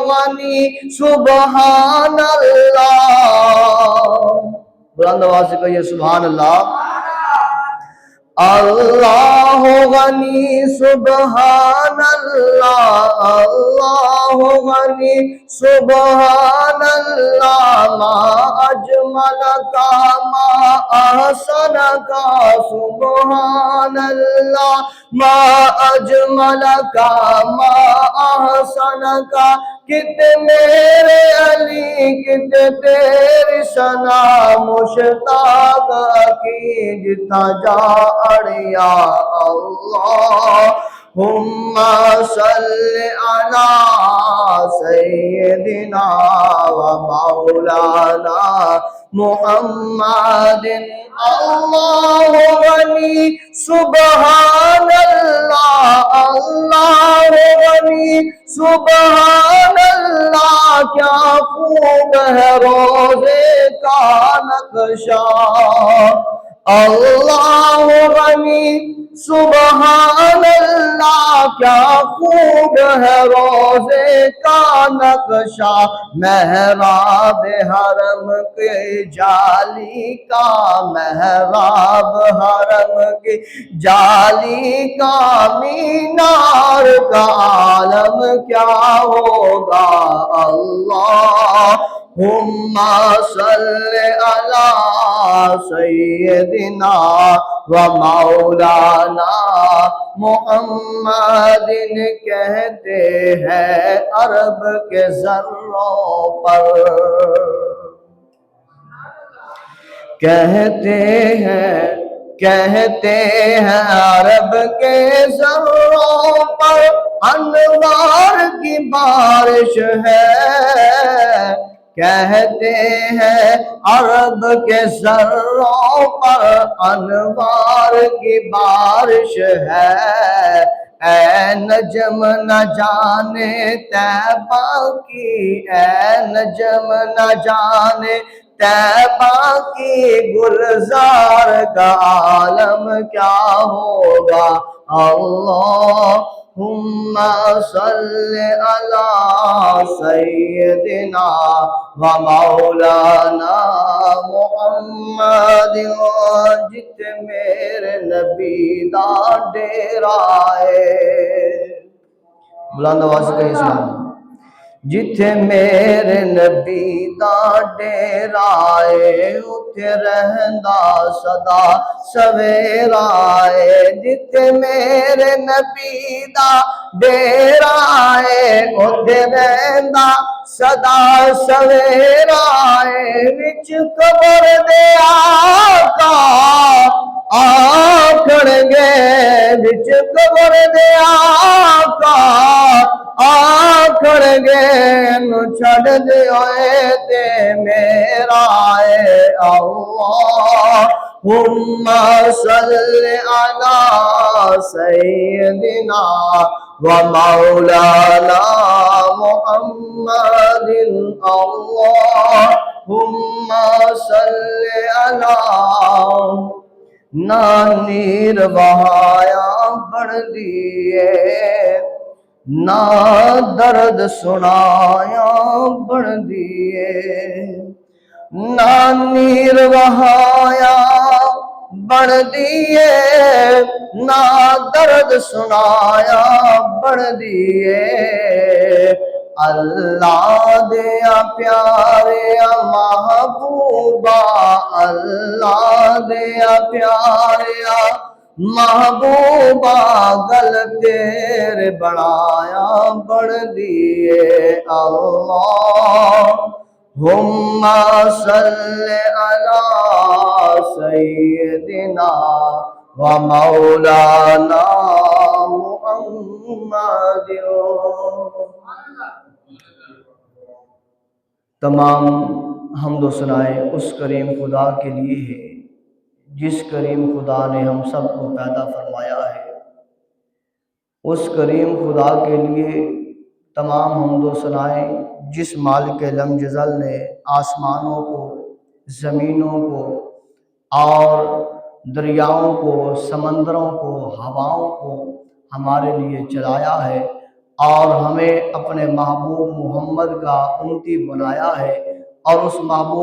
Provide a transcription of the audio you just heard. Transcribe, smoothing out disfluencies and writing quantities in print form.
غنی سبحان اللہ، بلند آواز سے کہیے سبحان اللہ۔ اللہ غنی سبحان اللہ، اللہ غنی سبحان اللہ، ما اجمل کا ما احسن کا سبحان اللہ، ما اجمل کا ما احسن کا، کت میرے علی کت تیری ثنا مشتاق کی جتا جا اڑیا اللہم صلی علی سیدنا و مولانا محمد۔ اللہ غنی سبحان اللہ، اللہ غنی سبحان اللہ، کیا خوب ہے روزے کا نقشہ، اللہ غنی سبحان اللہ، کیا خوب ہے روزے کا نقشہ، محراب حرم کے جالی کا، محراب حرم کے جالی کا، مینار کا عالم کیا ہوگا، اللہم صلی علی سیدنا و مولانا محمد۔ کہتے ہیں عرب کے ذروں پر، کہتے ہیں عرب کے ذروں پر انوار کی بارش ہے، کہتے ہیں عرب کے ذروں پر انوار کی بارش ہے، اے نجم نہ جانے طیبہ کی، اے نجم نہ جانے طیبہ کی، گلزار کا عالم کیا ہوگا، اللہم صلی علی سیدنا و مولانا محمد۔ جت میرے نبی دا ڈیرا ہے، بلند آواز سے کہیے سبحان اللہ۔ جتھے میرے نبی دا ڈیرا ہے، اتھے رہندا سدا سویرا ہے، جتھے میرے نبی دا ڈیرا ہے، اتھے رہندا سدا سویرا ہے، وچ قبر دے آقا آکھن گے، وچ قبر دے آقا آکھن گے، نو چھڑ دے ہوئے تے میرا اے اللہم صلی علی سیدنا و مولانا محمد۔ اللہم صلی علی، نانیر بہایا بڑھ دیئے، نہ درد سنایا بڑھ دیئے، نہ نیر وہایا بڑھ دیئے، نہ درد سنایا بڑھ دیئے، اللہ دیا پیارے محبوبہ، اللہ دیا پیارے محبوبہ، گل تیرے بڑھایا بڑھ دیئے، اللہم صلی علی سیدنا و مولانا محمد۔ تمام حمد و ثنائے اس کریم خدا کے لیے ہے جس کریم خدا نے ہم سب کو پیدا فرمایا ہے۔ اس کریم خدا کے لیے تمام حمد و ثنائے جس مالک لم یزل نے آسمانوں کو، زمینوں کو اور دریاؤں کو، سمندروں کو، ہواؤں کو ہمارے لیے چلایا ہے اور ہمیں اپنے محبوب محمد کا امتی بنایا ہے، اور اس محبوب